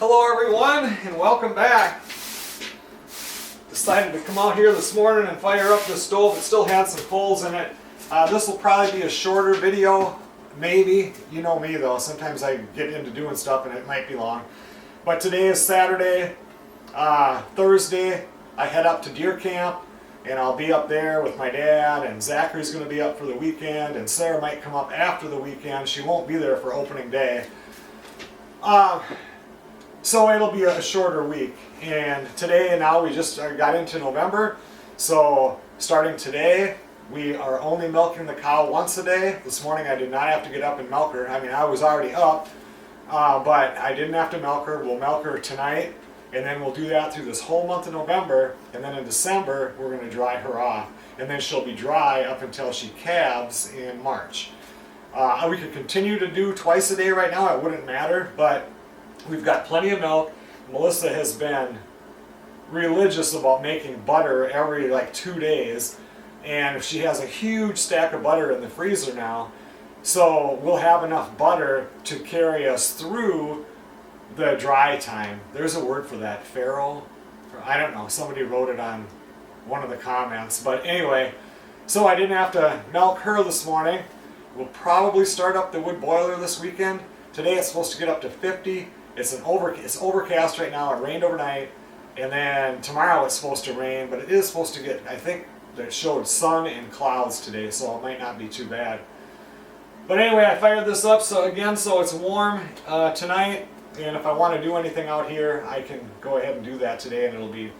Hello everyone and welcome back. Decided to come out here this morning and fire up the stove. It still had some coals in it. This will probably be a shorter video, maybe. You know me though, sometimes I get into doing stuff and it might be long. But today is Saturday. Thursday I head up to deer camp and I'll be up there with my dad, and Zachary's going to be up for the weekend, and Sarah might come up after the weekend. She won't be there for opening day. So it'll be a shorter week. And today, now we just got into November, so starting today we are only milking the cow once a day. This morning I did not have to get up and milk her. I mean, I was already up, but I didn't have to milk her. We'll milk her tonight, and then we'll do that through this whole month of November, and then in December we're going to dry her off, and then she'll be dry up until she calves in March. We could continue to do twice a day right now, it wouldn't matter, but we've got plenty of milk. Melissa has been religious about making butter every like 2 days, and she has a huge stack of butter in the freezer now, so we'll have enough butter to carry us through the dry time. There's a word for that, farrow? I don't know, somebody wrote it on one of the comments, but anyway, so I didn't have to milk her this morning. We'll probably start up the wood boiler this weekend. Today it's supposed to get up to 50. It's overcast right now. It rained overnight, and then tomorrow it's supposed to rain, but it is supposed to get, I think it showed sun and clouds today, so it might not be too bad. But anyway, I fired this up so it's warm tonight, and if I want to do anything out here, I can go ahead and do that today, and it'll be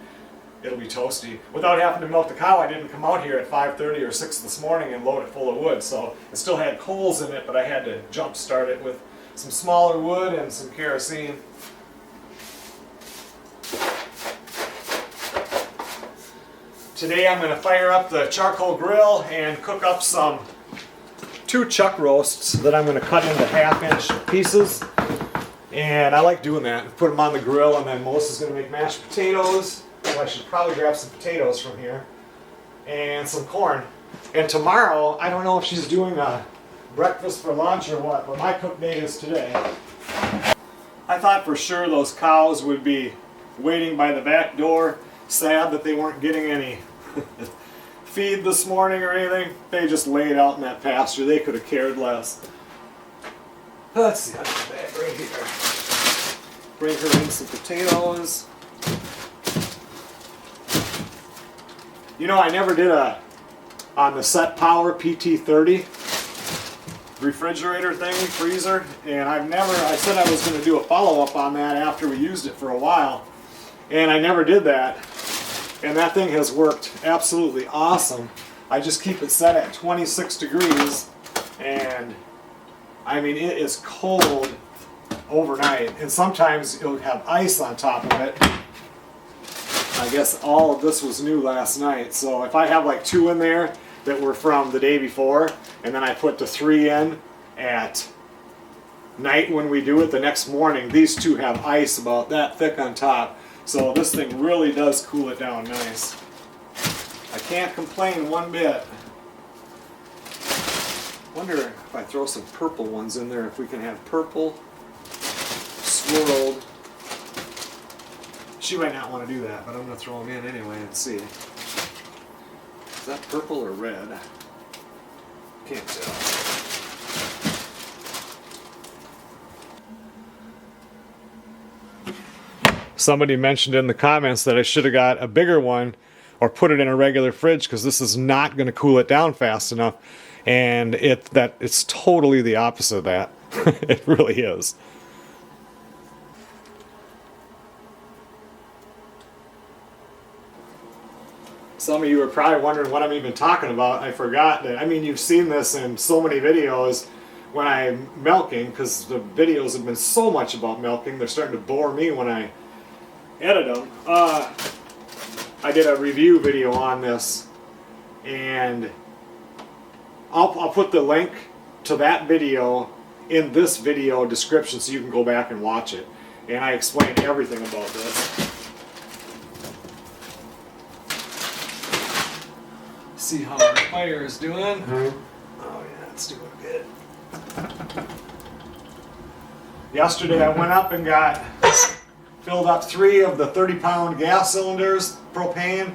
toasty. Without having to milk the cow, I didn't come out here at 5:30 or 6 this morning and load it full of wood, so it still had coals in it, but I had to jump start it with some smaller wood and some kerosene. Today I'm going to fire up the charcoal grill and cook up two chuck roasts that I'm going to cut into 1/2-inch pieces. And I like doing that. Put them on the grill, and then Melissa's going to make mashed potatoes. Well, I should probably grab some potatoes from here. And some corn. And tomorrow, I don't know if she's doing a breakfast for lunch or what, but my cook date is today. I thought for sure those cows would be waiting by the back door, sad that they weren't getting any feed this morning or anything. They just laid out in that pasture. They could have cared less. Let's see, I've got that right here. Bring her in some potatoes. You know, I never did on the SetPower PT30 refrigerator thing, freezer, and I said I was going to do a follow-up on that after we used it for a while, and I never did that, and that thing has worked absolutely awesome. I just keep it set at 26 degrees, and I mean, it is cold overnight, and sometimes it'll have ice on top of it. I guess all of this was new last night, so if I have like 2 in there that were from the day before, and then I put the 3 in at night when we do it the next morning, these 2 have ice about that thick on top, so this thing really does cool it down nice. I can't complain one bit. Wonder if I throw some purple ones in there, if we can have purple swirled. She might not want to do that, but I'm going to throw them in anyway and see. Is that purple or red? Can't tell. Somebody mentioned in the comments that I should have got a bigger one or put it in a regular fridge, because this is not going to cool it down fast enough. And it's totally the opposite of that. It really is. Some of you are probably wondering what I'm even talking about. I forgot that. I mean, you've seen this in so many videos when I'm milking, because the videos have been so much about milking, they're starting to bore me when I edit them. I did a review video on this, and I'll put the link to that video in this video description so you can go back and watch it. And I explain everything about this. See how our fire is doing. Oh yeah, it's doing good. Yesterday I went up and got filled up 3 of the 30-pound gas cylinders, propane,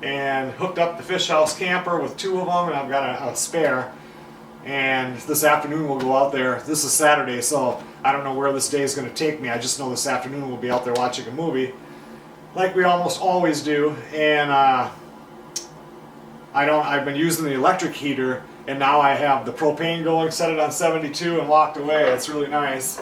and hooked up the fish house camper with 2 of them, and I've got a spare. And this afternoon we'll go out there. This is Saturday, so I don't know where this day is going to take me. I just know this afternoon we'll be out there watching a movie, like we almost always do. And I've been using the electric heater, and now I have the propane going, set it on 72, and walked away. It's really nice.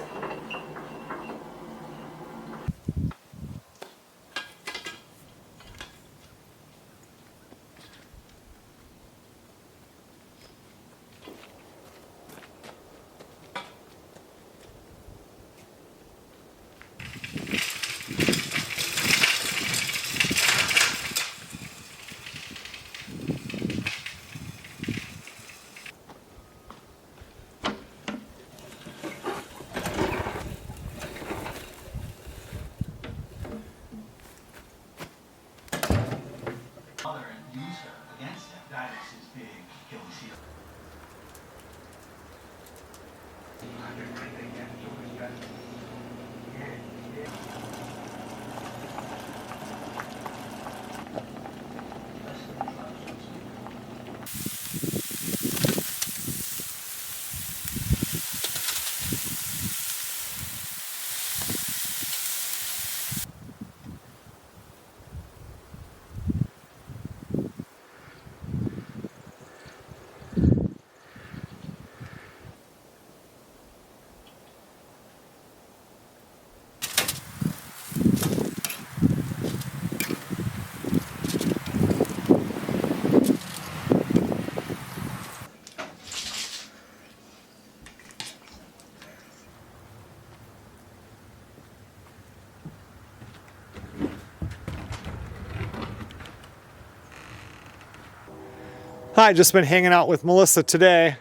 Hi, just been hanging out with Melissa today,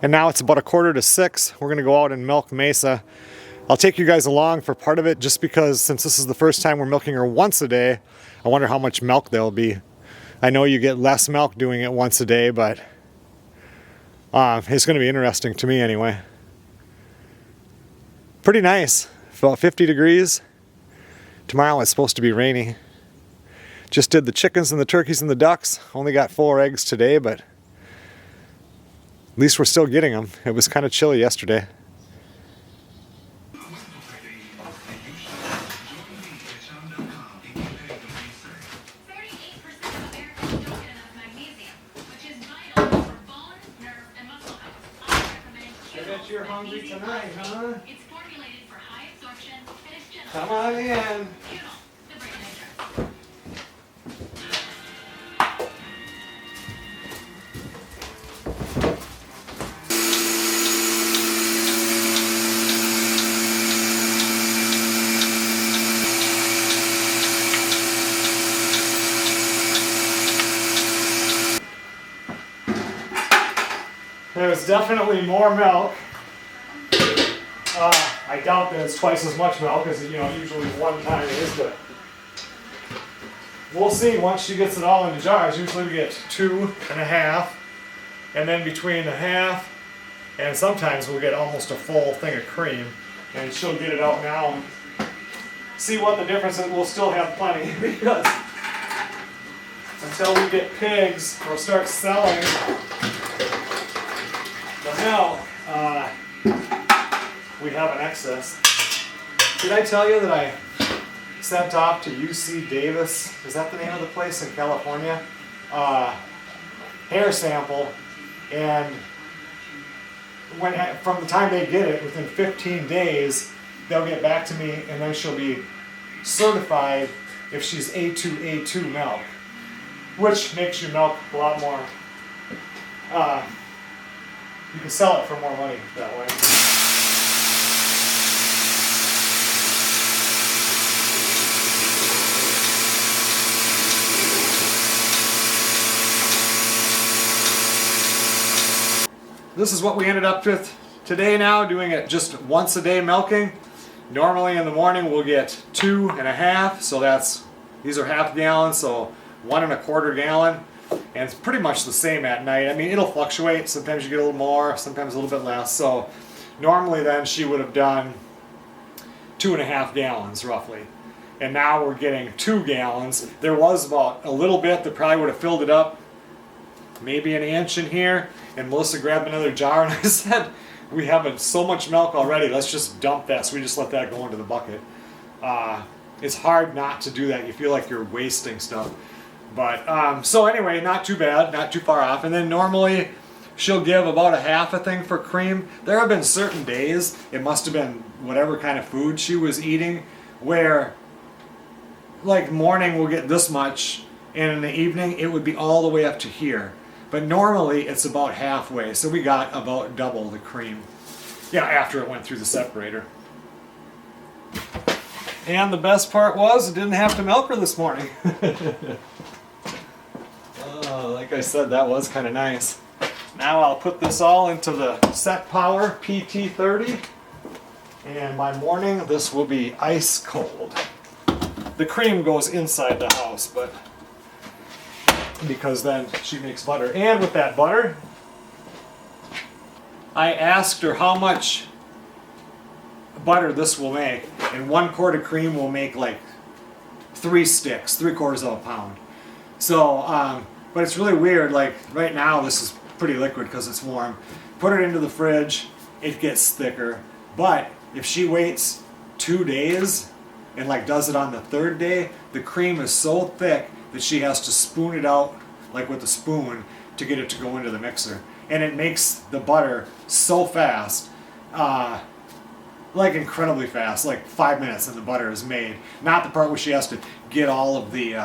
and now it's about 5:45. We're gonna go out and milk Mesa. I'll take you guys along for part of it just because since this is the first time we're milking her once a day, I wonder how much milk there'll be. I know you get less milk doing it once a day, but it's gonna be interesting to me anyway. Pretty nice, about 50 degrees. Tomorrow it's supposed to be rainy. Just did the chickens and the turkeys and the ducks. Only got 4 eggs today, but at least we're still getting them. It was kind of chilly yesterday. I bet you're hungry tonight, huh? It's formulated for high absorption, finished in. Come on in. There's definitely more milk. I doubt that it's twice as much milk as usually one time is, but we'll see once she gets it all into jars. Usually we get 2.5, and then between a half and sometimes we'll get almost a full thing of cream, and she'll get it out now and see what the difference is. We'll still have plenty because until we get pigs or start selling the milk, we have an excess. Did I tell you that I sent off to UC Davis, is that the name of the place in California, hair sample, and from the time they get it, within 15 days, they'll get back to me, and then she'll be certified if she's A2A2 milk, which makes your milk a lot more, you can sell it for more money that way. This is what we ended up with today now, doing it just once a day milking. Normally in the morning we'll get 2.5, so these are half gallons, so 1.25 gallon. And it's pretty much the same at night. I mean, it'll fluctuate. Sometimes you get a little more, sometimes a little bit less. So normally then she would have done 2.5 gallons roughly. And now we're getting 2 gallons. There was about a little bit that probably would have filled it up, maybe an inch in here. And Melissa grabbed another jar and I said, we have so much milk already, let's just dump that. So we just let that go into the bucket. It's hard not to do that. You feel like you're wasting stuff. But, so anyway, not too bad, not too far off. And then normally she'll give about a half a thing for cream. There have been certain days, it must have been whatever kind of food she was eating, where like morning we'll get this much, and in the evening it would be all the way up to here. But normally it's about halfway, so we got about double the cream. Yeah, after it went through the separator. And the best part was, I didn't have to milk her this morning. Like I said, that was kind of nice. Now I'll put this all into the SetPower PT30. And by morning, this will be ice cold. The cream goes inside the house, but because then she makes butter. And with that butter, I asked her how much butter this will make, and 1 quart of cream will make like 3 sticks, 3/4 of a pound. So, but it's really weird. Like right now, this is pretty liquid because it's warm. Put it into the fridge, it gets thicker. But if she waits 2 days and like does it on the 3rd day, the cream is so thick that she has to spoon it out like with a spoon to get it to go into the mixer. And it makes the butter so fast, like incredibly fast, like 5 minutes and the butter is made. Not the part where she has to get all of the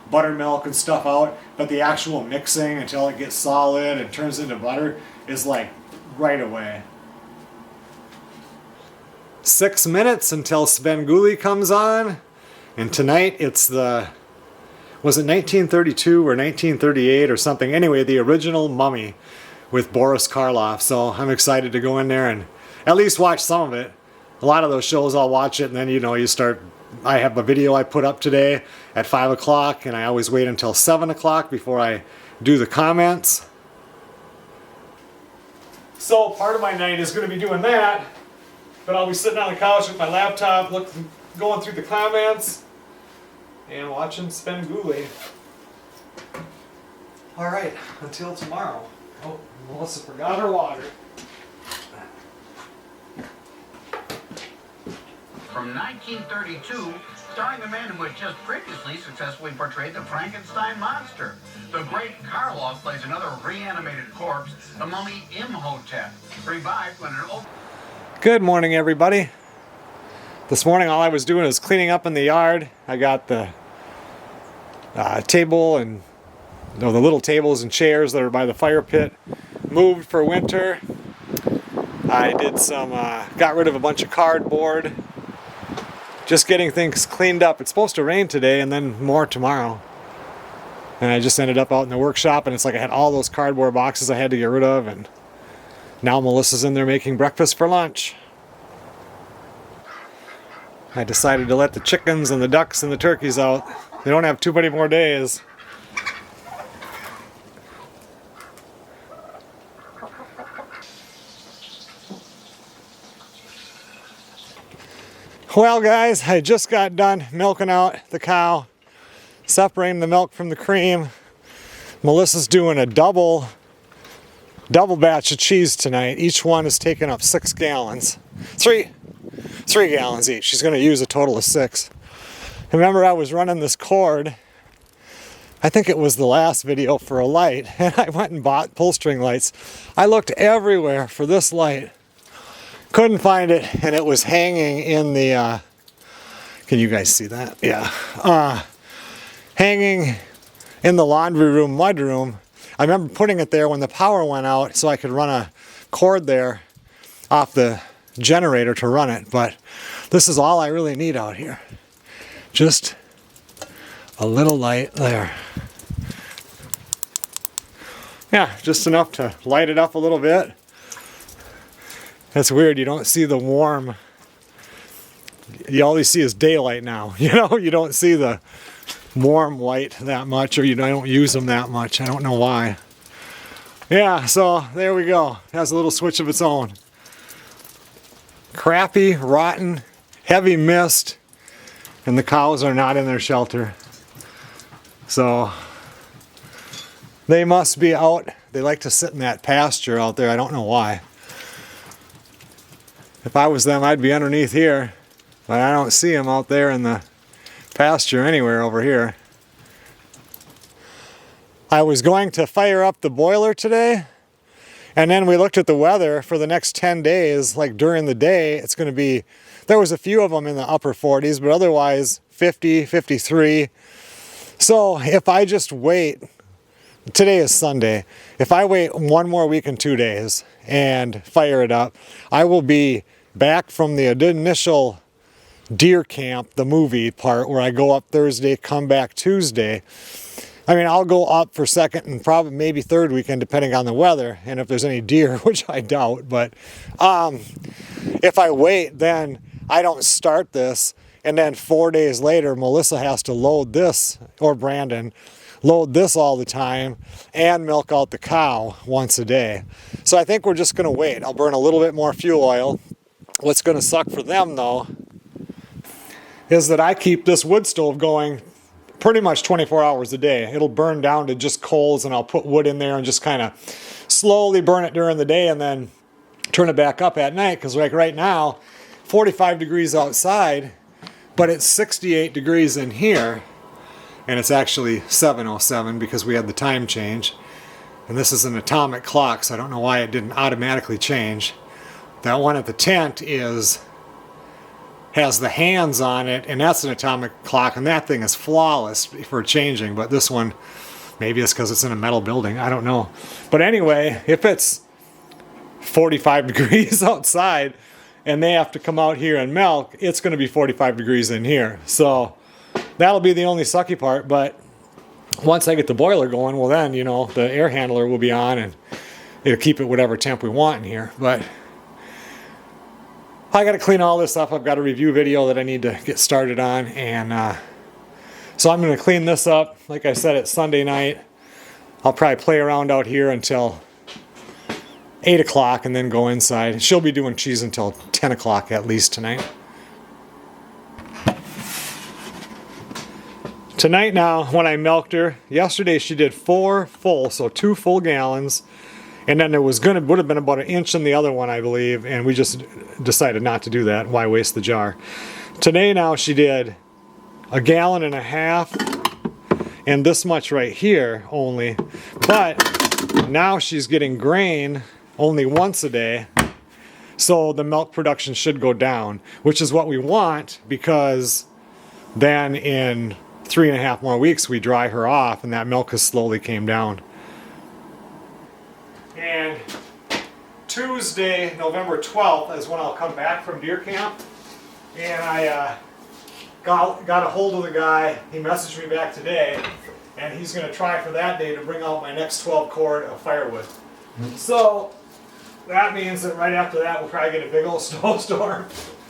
buttermilk and stuff out, but the actual mixing until it gets solid and turns into butter is like right away. 6 minutes until Svengoolie comes on, and tonight it's the, was it 1932 or 1938 or something? Anyway, the original Mummy with Boris Karloff. So I'm excited to go in there and at least watch some of it. A lot of those shows I'll watch it, and then you start. I have a video I put up today at 5 o'clock, and I always wait until 7 o'clock before I do the comments. So part of my night is going to be doing that, but I'll be sitting on the couch with my laptop, going through the comments, and watching Svengoolie. All right, until tomorrow. Oh, Melissa forgot her water. From 1932, starring the man who had just previously successfully portrayed the Frankenstein monster. The great Karloff plays another reanimated corpse, the mummy Imhotep, revived when an old... Good morning, everybody. This morning all I was doing was cleaning up in the yard. I got the table and the little tables and chairs that are by the fire pit moved for winter. I did some, got rid of a bunch of cardboard. Just getting things cleaned up. It's supposed to rain today and then more tomorrow. And I just ended up out in the workshop, and it's like I had all those cardboard boxes I had to get rid of, and now Melissa's in there making breakfast for lunch. I decided to let the chickens and the ducks and the turkeys out. They don't have too many more days. Well, guys, I just got done milking out the cow, separating the milk from the cream. Melissa's doing a double batch of cheese tonight. Each one is taking up 6 gallons. Three gallons each. She's going to use a total of 6. Remember, I was running this cord. I think it was the last video for a light, and I went and bought pull string lights. I looked everywhere for this light. Couldn't find it, and it was hanging in the, can you guys see that? Yeah. Hanging in the laundry room, mudroom. I remember putting it there when the power went out so I could run a cord there off the generator to run it, but this is all I really need out here. Just a little light there. Yeah, just enough to light it up a little bit. That's weird, you don't see the warm, you always see is daylight now, you don't see the warm light that much, or don't use them that much. I don't know why. Yeah, so there we go. It has a little switch of its own. Crappy, rotten, heavy mist and the cows are not in their shelter. So they must be out. They like to sit in that pasture out there. I don't know why. If I was them, I'd be underneath here. But I don't see them out there in the pasture anywhere over here. I was going to fire up the boiler today, and then we looked at the weather for the next 10 days. Like during the day, it's going to be, there was a few of them in the upper 40s, but otherwise 50, 53. So if I just wait, today is Sunday, if I wait one more week and 2 days and fire it up, I will be back from the initial deer camp, the movie part, where I go up Thursday, come back Tuesday. I mean, I'll go up for second and probably maybe third weekend, depending on the weather and if there's any deer, which I doubt. But if I wait, then I don't start this, and then 4 days later, Melissa has to load this, or Brandon, load this all the time and milk out the cow once a day. So I think we're just going to wait. I'll burn a little bit more fuel oil. What's going to suck for them, though, is that I keep this wood stove going pretty much 24 hours a day. It'll burn down to just coals, and I'll put wood in there and just kind of slowly burn it during the day and then turn it back up at night. Because like right now, 45 degrees outside, but it's 68 degrees in here, and it's actually 7:07 because we had the time change. And this is an atomic clock, so I don't know why it didn't automatically change. That one at the tent has the hands on it, and that's an atomic clock, and that thing is flawless for changing. But this one, maybe it's because it's in a metal building, I don't know. But anyway, if it's 45 degrees outside and they have to come out here and milk, it's going to be 45 degrees in here. So that'll be the only sucky part. But once I get the boiler going, well then, you know, the air handler will be on and it'll keep it whatever temp we want in here. But I got to clean all this up. I've got a review video that I need to get started on, and so I'm going to clean this up. Like I said, it's Sunday night. I'll probably play around out here until 8 o'clock and then go inside. She'll be doing cheese until 10 o'clock at least tonight. Tonight now, when I milked her, yesterday she did 4 full, so 2 full gallons. And then there would have been about 1 inch in the other one, I believe, and we just decided not to do that. Why waste the jar? Today now she did 1.5 gallons and this much right here only. But now she's getting grain only once a day, so the milk production should go down, which is what we want, because then in 3.5 more weeks we dry her off and that milk has slowly came down. And Tuesday, November 12th, is when I'll come back from deer camp. And I got a hold of the guy. He messaged me back today, and he's going to try for that day to bring out my next 12 cord of firewood. So that means that right after that, we'll probably get a big old snowstorm.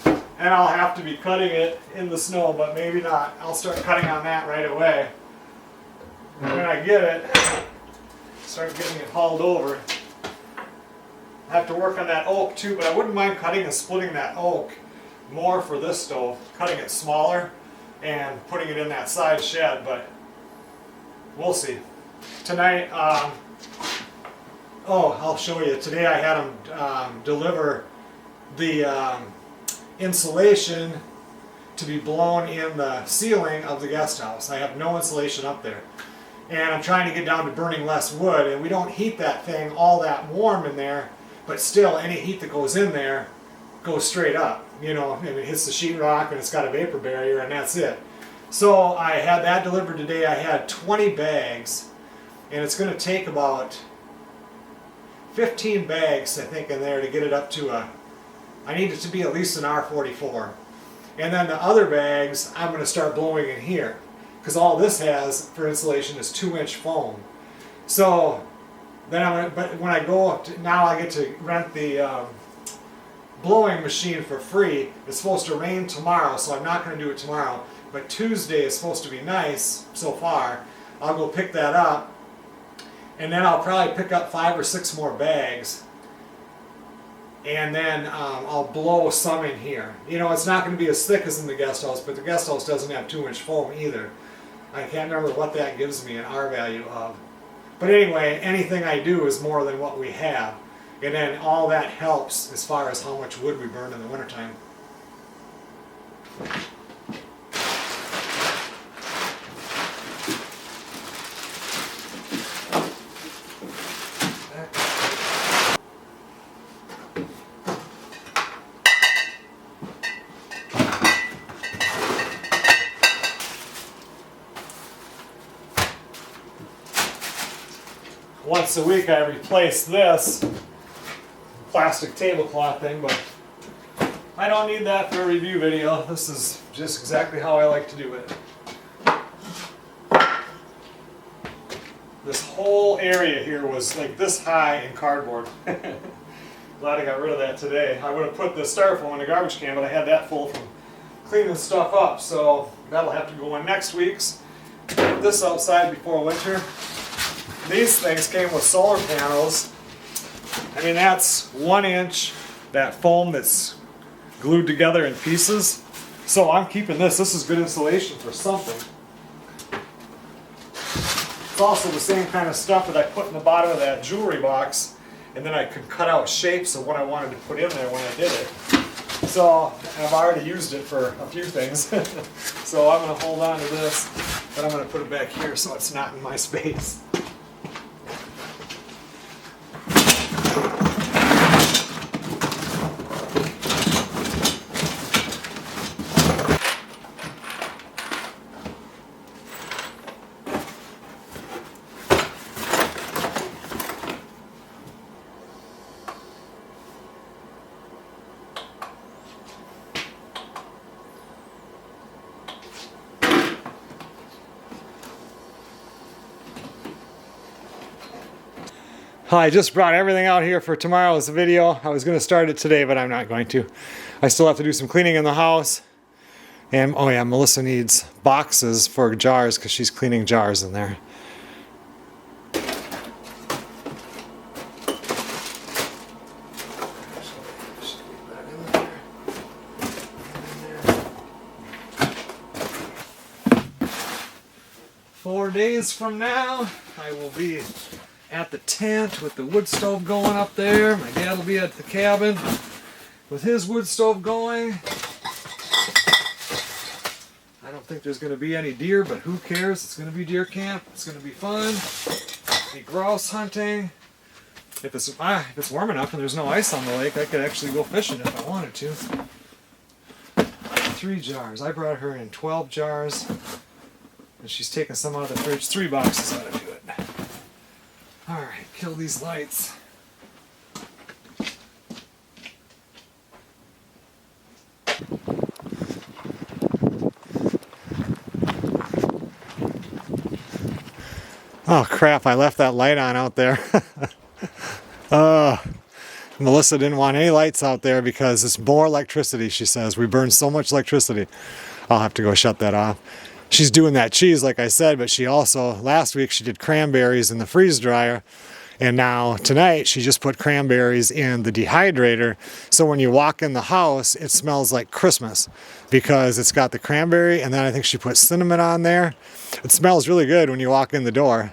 And I'll have to be cutting it in the snow, but maybe not. I'll start cutting on that right away. And when I get it, start getting it hauled over. I have to work on that oak too, but I wouldn't mind cutting and splitting that oak more for this stove, cutting it smaller and putting it in that side shed, but we'll see. Tonight, I'll show you. Today I had them deliver the insulation to be blown in the ceiling of the guest house. I have no insulation up there. And I'm trying to get down to burning less wood, and we don't heat that thing all that warm in there, but still any heat that goes in there goes straight up, you know, and it hits the sheetrock and it's got a vapor barrier and that's it. So I had that delivered today. I had 20 bags, and it's going to take about 15 bags, I think, in there to get it up to I need it to be at least an R44. And then the other bags I'm going to start blowing in here, because all this has for insulation is 2-inch foam. So then but when I go up to, now I get to rent the blowing machine for free. It's supposed to rain tomorrow, so I'm not going to do it tomorrow. But Tuesday is supposed to be nice so far. I'll go pick that up, and then I'll probably pick up 5 or 6 more bags. and then I'll blow some in here. You know, it's not going to be as thick as in the guest house, but the guest house doesn't have too much foam either. I can't remember what that gives me an R value of. But anyway, anything I do is more than what we have. And then all that helps as far as how much wood we burn in the wintertime. Once a week I replace this plastic tablecloth thing, but I don't need that for a review video. This is just exactly how I like to do it. This whole area here was like this high in cardboard. Glad I got rid of that today. I would have put the styrofoam in the garbage can, but I had that full from cleaning stuff up, so that'll have to go in next week's. Put this outside before winter. These things came with solar panels. I mean, that's 1 inch, that foam that's glued together in pieces. So I'm keeping this. This is good insulation for something. It's also the same kind of stuff that I put in the bottom of that jewelry box, and then I could cut out shapes of what I wanted to put in there when I did it. So I've already used it for a few things. So I'm going to hold on to this, but I'm going to put it back here so it's not in my space. I just brought everything out here for tomorrow's video. I was going to start it today, but I'm not going to. I still have to do some cleaning in the house. And, oh yeah, Melissa needs boxes for jars because she's cleaning jars in there. Four days from now, I will be at the tent with the wood stove going up there. My dad will be at the cabin with his wood stove going. I don't think there's going to be any deer, but who cares? It's going to be deer camp. It's going to be fun. Be grouse hunting. If it's warm enough and there's no ice on the lake, I could actually go fishing if I wanted to. 3 jars. I brought her in 12 jars, and she's taking some out of the fridge. 3 boxes ought to do it. Alright, kill these lights. Oh crap, I left that light on out there. Melissa didn't want any lights out there because it's more electricity, she says. We burn so much electricity. I'll have to go shut that off. She's doing that cheese, like I said, but she also, last week she did cranberries in the freeze dryer, and now tonight she just put cranberries in the dehydrator, so when you walk in the house, it smells like Christmas, because it's got the cranberry, and then I think she put cinnamon on there. It smells really good when you walk in the door.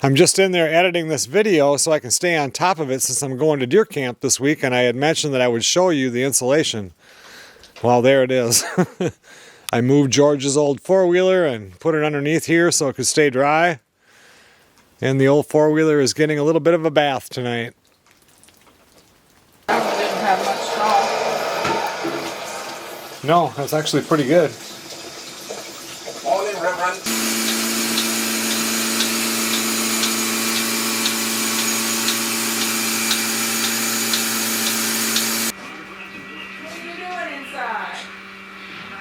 I'm just in there editing this video so I can stay on top of it since I'm going to deer camp this week, and I had mentioned that I would show you the insulation. Well, there it is. I moved George's old four-wheeler and put it underneath here so it could stay dry. And the old four-wheeler is getting a little bit of a bath tonight. I didn't have much straw. No, that's actually pretty good. All in, Reverend.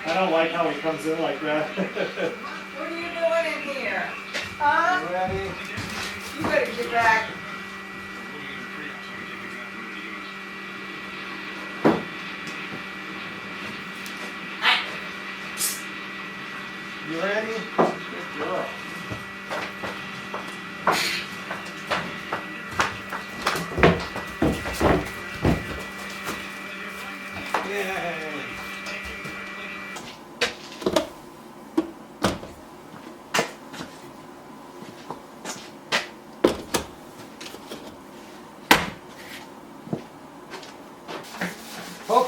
I don't like how he comes in like that. What are you doing in here? Huh? Ready? You better get back. You ready? Good girl.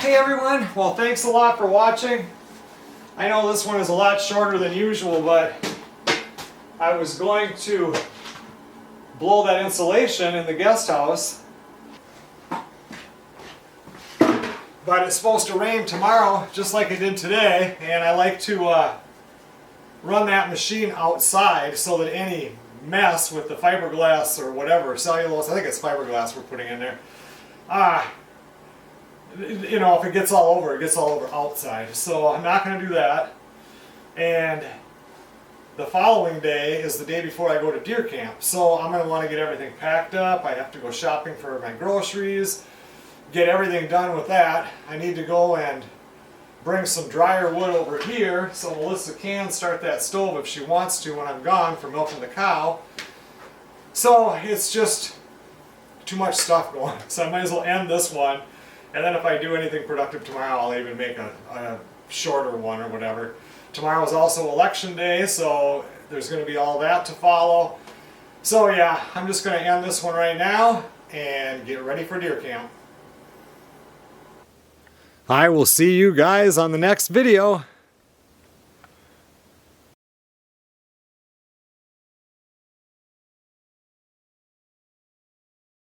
Hey everyone, well thanks a lot for watching. I know this one is a lot shorter than usual, but I was going to blow that insulation in the guest house. But it's supposed to rain tomorrow, just like it did today, and I like to run that machine outside so that any mess with the fiberglass or whatever, cellulose, I think it's fiberglass we're putting in there, you know, if it gets all over, it gets all over outside. So I'm not going to do that. And the following day is the day before I go to deer camp. So I'm going to want to get everything packed up. I have to go shopping for my groceries, get everything done with that. I need to go and bring some drier wood over here so Melissa can start that stove if she wants to when I'm gone for milking the cow. So it's just too much stuff going. So I might as well end this one. And then if I do anything productive tomorrow, I'll even make a shorter one or whatever. Tomorrow is also election day, so there's going to be all that to follow. So yeah, I'm just going to end this one right now and get ready for deer camp. I will see you guys on the next video.